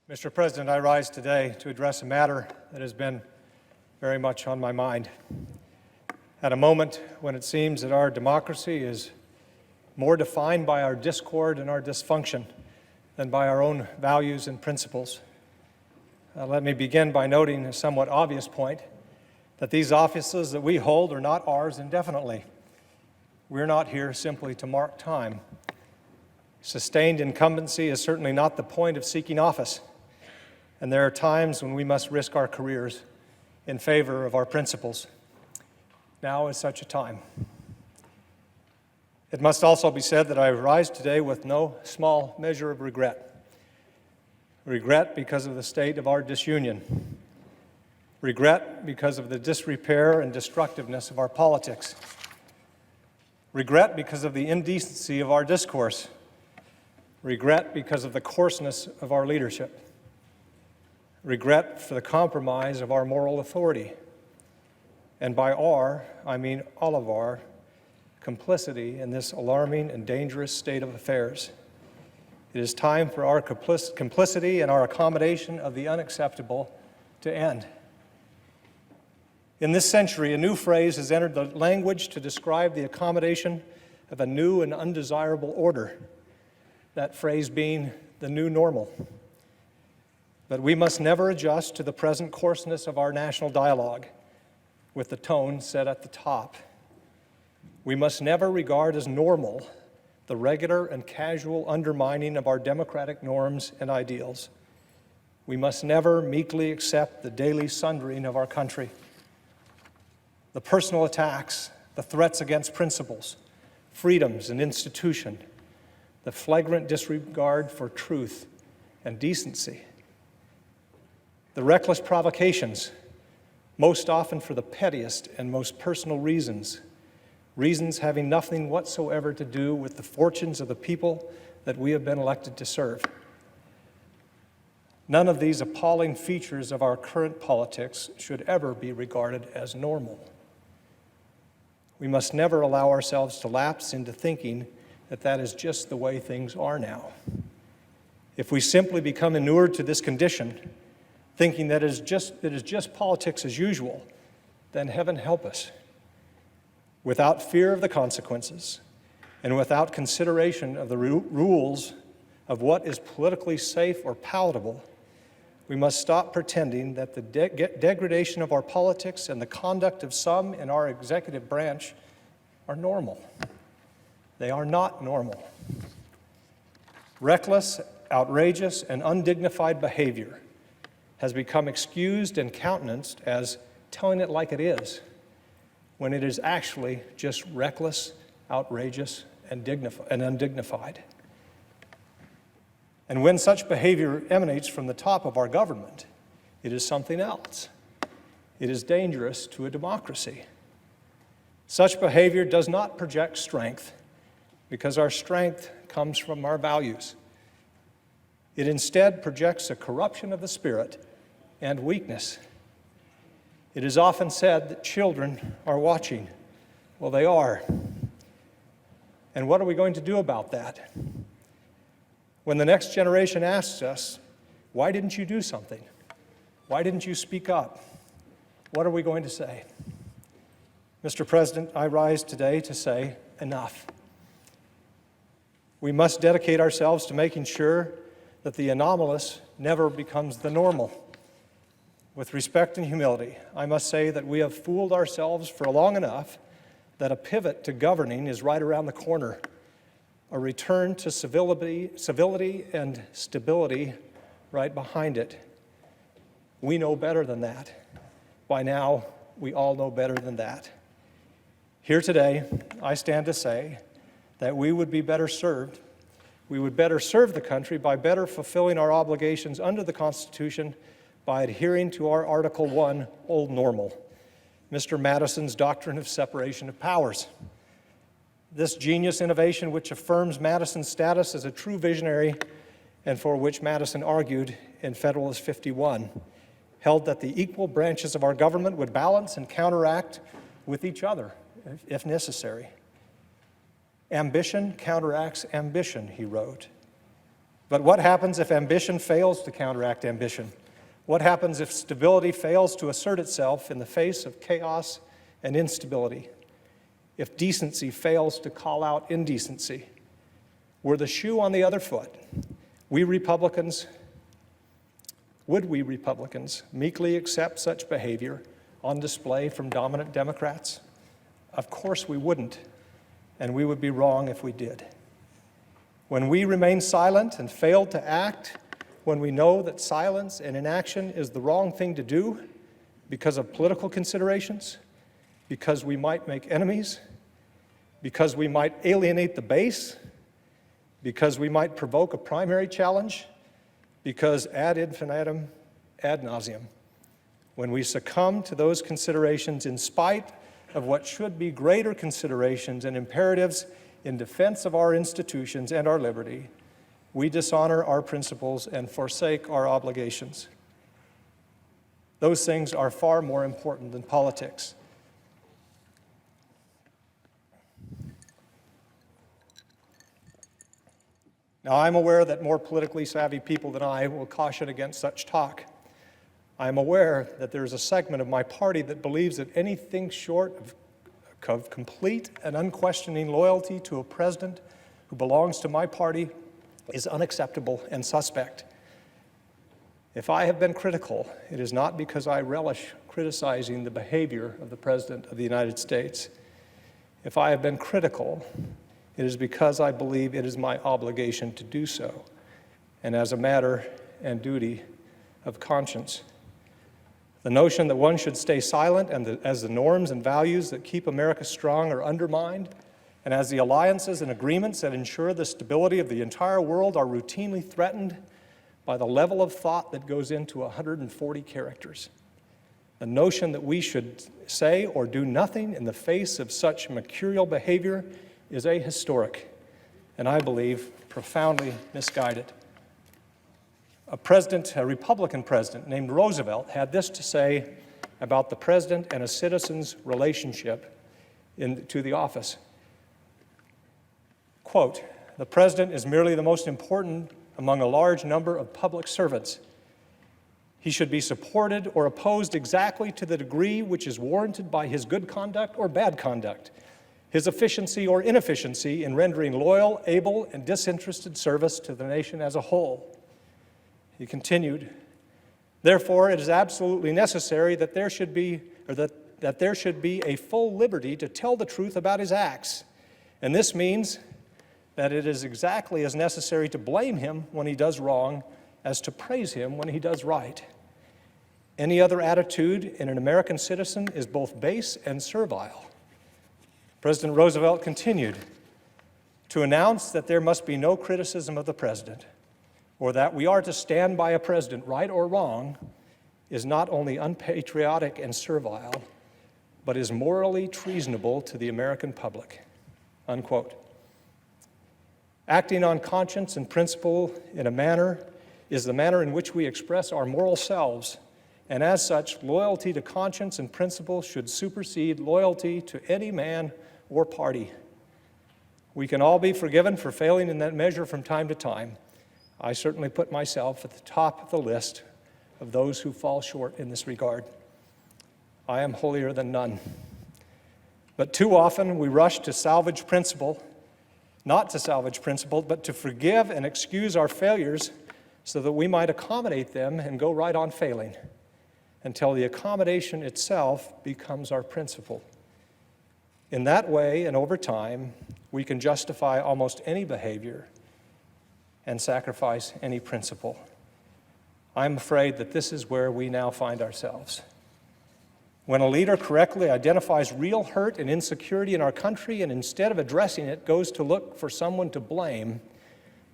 Mr. President, I rise today to address a matter that has been very much on my mind. At a moment when it seems that our democracy is more defined by our discord and our dysfunction than by our own values and principles. Let me begin by noting a somewhat obvious point, that these offices that we hold are not ours indefinitely. We're not here simply to mark time. Sustained incumbency is certainly not the point of seeking office, and there are times when we must risk our careers in favor of our principles. Now is such a time. It must also be said that I rise today with no small measure of regret. Regret because of the state of our disunion. Regret because of the disrepair and destructiveness of our politics. Regret because of the indecency of our discourse. Regret because of the coarseness of our leadership. Regret for the compromise of our moral authority. And by our, I mean all of our, complicity in this alarming and dangerous state of affairs. It is time for our complicity and our accommodation of the unacceptable to end. In this century, a new phrase has entered the language to describe the accommodation of a new and undesirable order, that phrase being the new normal. But we must never adjust to the present coarseness of our national dialogue with the tone set at the top. We must never regard as normal the regular and casual undermining of our democratic norms and ideals. We must never meekly accept the daily sundering of our country. The personal attacks, the threats against principles, freedoms and institution, the flagrant disregard for truth and decency, the reckless provocations, most often for the pettiest and most personal reasons having nothing whatsoever to do with the fortunes of the people that we have been elected to serve. None of these appalling features of our current politics should ever be regarded as normal. We must never allow ourselves to lapse into thinking that that is just the way things are now. If we simply become inured to this condition, thinking that it is just politics as usual, then heaven help us. Without fear of the consequences and without consideration of the rules of what is politically safe or palatable, we must stop pretending that the degradation of our politics and the conduct of some in our executive branch are normal. They are not normal. Reckless, outrageous, and undignified behavior has become excused and countenanced as telling it like it is, when it is actually just reckless, outrageous, and undignified. And when such behavior emanates from the top of our government, it is something else. It is dangerous to a democracy. Such behavior does not project strength, because our strength comes from our values. It instead projects a corruption of the spirit and weakness. It is often said that children are watching. Well, they are. And what are we going to do about that? When the next generation asks us, why didn't you do something? Why didn't you speak up? What are we going to say? Mr. President, I rise today to say enough. We must dedicate ourselves to making sure that the anomalous never becomes the normal. With respect and humility, I must say that we have fooled ourselves for long enough that a pivot to governing is right around the corner, a return to civility and stability right behind it. We know better than that. By now, we all know better than that. Here today, I stand to say that we would be better served. We would better serve the country by better fulfilling our obligations under the Constitution by adhering to our Article 1 old normal, Mr. Madison's doctrine of separation of powers. This genius innovation, which affirms Madison's status as a true visionary and for which Madison argued in Federalist 51, held that the equal branches of our government would balance and counteract with each other, if necessary. Ambition counteracts ambition, he wrote. But what happens if ambition fails to counteract ambition? What happens if stability fails to assert itself in the face of chaos and instability? If decency fails to call out indecency? Were the shoe on the other foot, would we Republicans meekly accept such behavior on display from dominant Democrats? Of course we wouldn't, and we would be wrong if we did. When we remain silent and fail to act, when we know that silence and inaction is the wrong thing to do because of political considerations, because we might make enemies, because we might alienate the base, because we might provoke a primary challenge, because ad infinitum, ad nauseum, when we succumb to those considerations in spite of what should be greater considerations and imperatives in defense of our institutions and our liberty, we dishonor our principles and forsake our obligations. Those things are far more important than politics. Now, I'm aware that more politically savvy people than I will caution against such talk. I am aware that there is a segment of my party that believes that anything short of complete and unquestioning loyalty to a president who belongs to my party is unacceptable and suspect. If I have been critical, it is not because I relish criticizing the behavior of the President of the United States. If I have been critical, it is because I believe it is my obligation to do so, and as a matter and duty of conscience. The notion that one should stay silent and as the norms and values that keep America strong are undermined, and as the alliances and agreements that ensure the stability of the entire world are routinely threatened by the level of thought that goes into 140 characters. The notion that we should say or do nothing in the face of such mercurial behavior is ahistoric, and I believe profoundly misguided. A Republican president named Roosevelt had this to say about the president and a citizen's relationship to the office. Quote, "The president is merely the most important among a large number of public servants. He should be supported or opposed exactly to the degree which is warranted by his good conduct or bad conduct, his efficiency or inefficiency in rendering loyal, able, and disinterested service to the nation as a whole." He continued, "Therefore, it is absolutely necessary that there should be a full liberty to tell the truth about his acts. And this means that it is exactly as necessary to blame him when he does wrong as to praise him when he does right. Any other attitude in an American citizen is both base and servile." President Roosevelt continued, "To announce that there must be no criticism of the president, or that we are to stand by a president, right or wrong, is not only unpatriotic and servile, but is morally treasonable to the American public." Unquote. Acting on conscience and principle is the manner in which we express our moral selves, and as such, loyalty to conscience and principle should supersede loyalty to any man or party. We can all be forgiven for failing in that measure from time to time. I certainly put myself at the top of the list of those who fall short in this regard. I am holier than none. But too often we rush to salvage principle, not to salvage principle, but to forgive and excuse our failures so that we might accommodate them and go right on failing, until the accommodation itself becomes our principle. In that way, and over time, we can justify almost any behavior and sacrifice any principle. I'm afraid that this is where we now find ourselves. When a leader correctly identifies real hurt and insecurity in our country and instead of addressing it goes to look for someone to blame,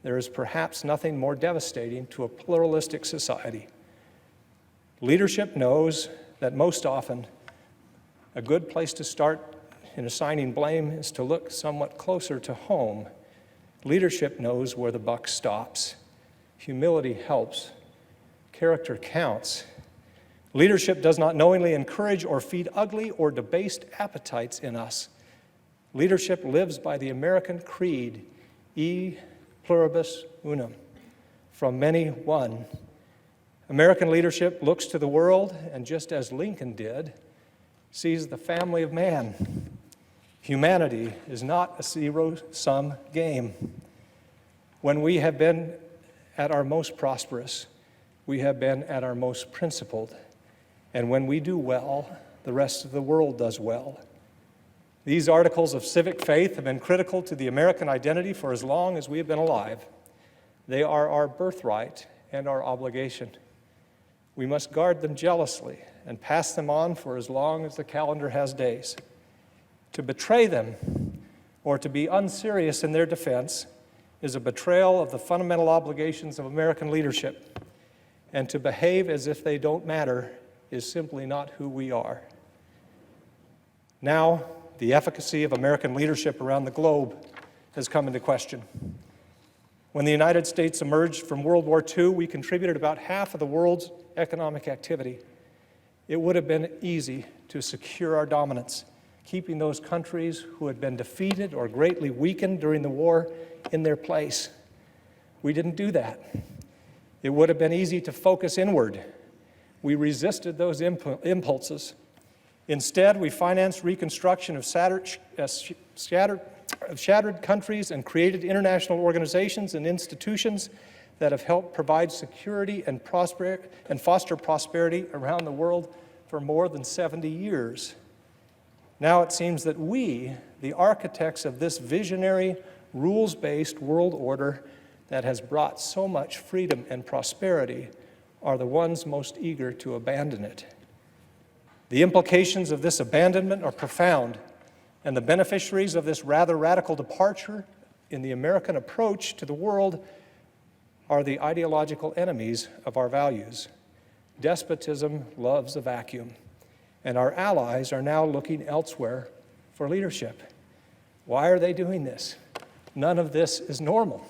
there is perhaps nothing more devastating to a pluralistic society. Leadership knows that most often a good place to start in assigning blame is to look somewhat closer to home. Leadership knows where the buck stops. Humility helps. Character counts. Leadership does not knowingly encourage or feed ugly or debased appetites in us. Leadership lives by the American creed, e pluribus unum. from many one. American leadership looks to the world and, just as Lincoln did, sees the family of man. Humanity is not a zero-sum game. When we have been at our most prosperous, we have been at our most principled. And when we do well, the rest of the world does well. These articles of civic faith have been critical to the American identity for as long as we have been alive. They are our birthright and our obligation. We must guard them jealously and pass them on for as long as the calendar has days. To betray them or to be unserious in their defense is a betrayal of the fundamental obligations of American leadership, and to behave as if they don't matter is simply not who we are. Now, the efficacy of American leadership around the globe has come into question. When the United States emerged from World War II, we contributed about half of the world's economic activity. It would have been easy to secure our dominance, keeping those countries who had been defeated or greatly weakened during the war in their place. We didn't do that. It would have been easy to focus inward. We resisted those impulses. Instead, we financed reconstruction of shattered countries and created international organizations and institutions that have helped provide security and foster prosperity around the world for more than 70 years. Now it seems that we, the architects of this visionary, rules-based world order that has brought so much freedom and prosperity, are the ones most eager to abandon it. The implications of this abandonment are profound, and the beneficiaries of this rather radical departure in the American approach to the world are the ideological enemies of our values. Despotism loves a vacuum, and our allies are now looking elsewhere for leadership. Why are they doing this? None of this is normal.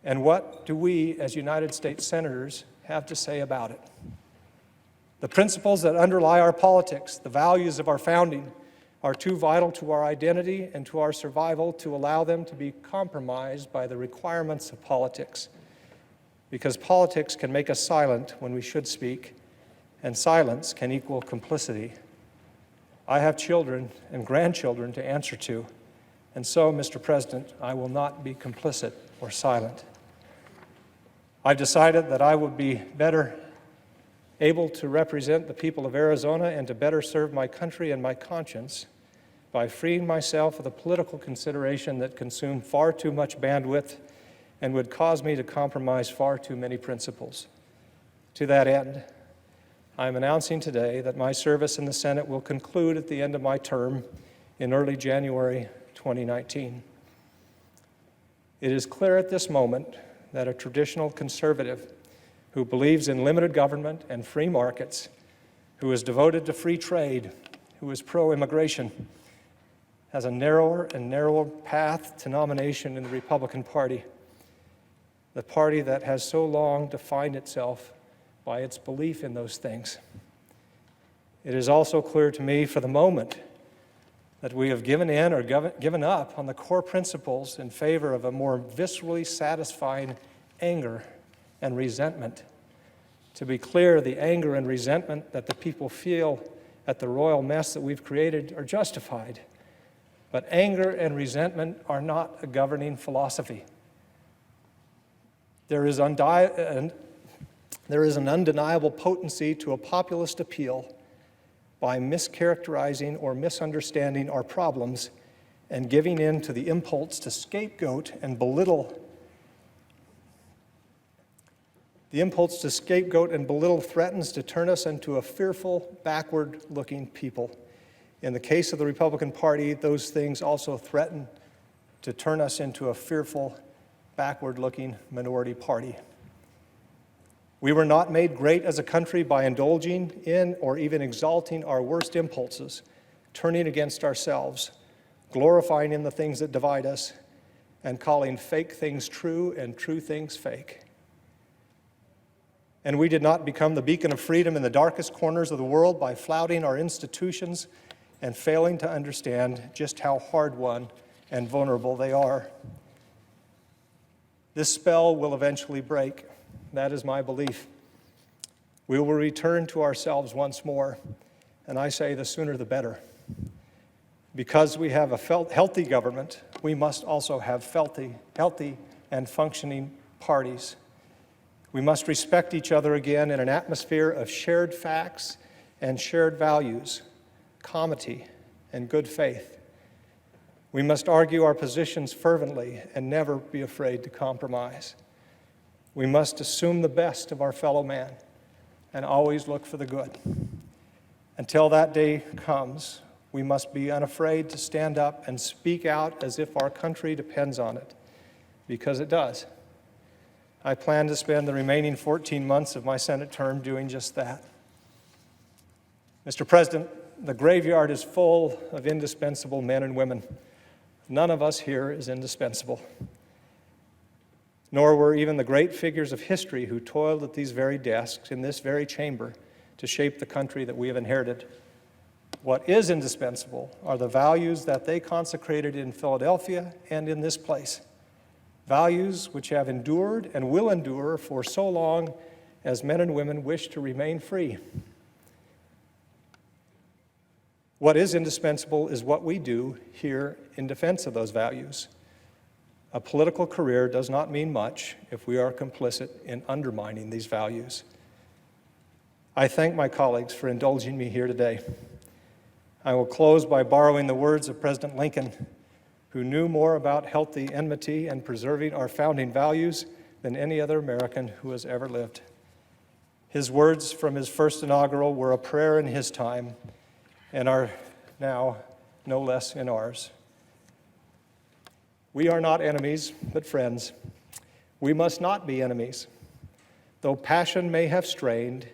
And what do we, as United States senators, have to say about it? The principles that underlie our politics, the values of our founding, are too vital to our identity and to our survival to allow them to be compromised by the requirements of politics. Because politics can make us silent when we should speak, and silence can equal complicity. I have children and grandchildren to answer to, and so, Mr. President, I will not be complicit or silent. I've decided that I would be better able to represent the people of Arizona and to better serve my country and my conscience by freeing myself of the political consideration that consumed far too much bandwidth and would cause me to compromise far too many principles. To that end, I am announcing today that my service in the Senate will conclude at the end of my term in early January 2019. It is clear at this moment that a traditional conservative who believes in limited government and free markets, who is devoted to free trade, who is pro-immigration, has a narrower and narrower path to nomination in the Republican Party, the party that has so long defined itself by its belief in those things. It is also clear to me for the moment that we have given in or given up on the core principles in favor of a more viscerally satisfying anger and resentment. To be clear, the anger and resentment that the people feel at the royal mess that we've created are justified. But anger and resentment are not a governing philosophy. There is an undeniable potency to a populist appeal by mischaracterizing or misunderstanding our problems and giving in to the impulse to scapegoat and belittle. The impulse to scapegoat and belittle threatens to turn us into a fearful, backward-looking people. In the case of the Republican Party, those things also threaten to turn us into a fearful, backward-looking minority party. We were not made great as a country by indulging in or even exalting our worst impulses, turning against ourselves, glorifying in the things that divide us, and calling fake things true and true things fake. And we did not become the beacon of freedom in the darkest corners of the world by flouting our institutions and failing to understand just how hard-won and vulnerable they are. This spell will eventually break. That is my belief. We will return to ourselves once more, and I say the sooner the better. Because we have a healthy government, we must also have healthy and functioning parties. We must respect each other again in an atmosphere of shared facts and shared values, comity and good faith. We must argue our positions fervently and never be afraid to compromise. We must assume the best of our fellow man and always look for the good. Until that day comes, we must be unafraid to stand up and speak out as if our country depends on it, because it does. I plan to spend the remaining 14 months of my Senate term doing just that. Mr. President, the graveyard is full of indispensable men and women. None of us here is indispensable. Nor were even the great figures of history who toiled at these very desks in this very chamber to shape the country that we have inherited. What is indispensable are the values that they consecrated in Philadelphia and in this place. Values which have endured and will endure for so long as men and women wish to remain free. What is indispensable is what we do here in defense of those values. A political career does not mean much if we are complicit in undermining these values. I thank my colleagues for indulging me here today. I will close by borrowing the words of President Lincoln, who knew more about healthy enmity and preserving our founding values than any other American who has ever lived. His words from his first inaugural were a prayer in his time and are now no less in ours. We are not enemies, but friends. We must not be enemies. Though passion may have strained,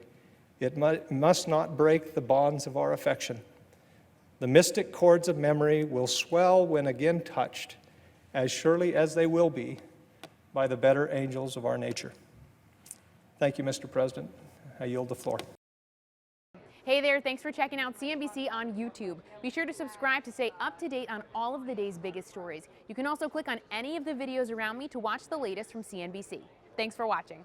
it must not break the bonds of our affection. The mystic chords of memory will swell when again touched, as surely as they will be by the better angels of our nature. Thank you, Mr. President. I yield the floor. Hey there, thanks for checking out CNBC on YouTube. Be sure to subscribe to stay up to date on all of the day's biggest stories. You can also click on any of the videos around me to watch the latest from CNBC. Thanks for watching.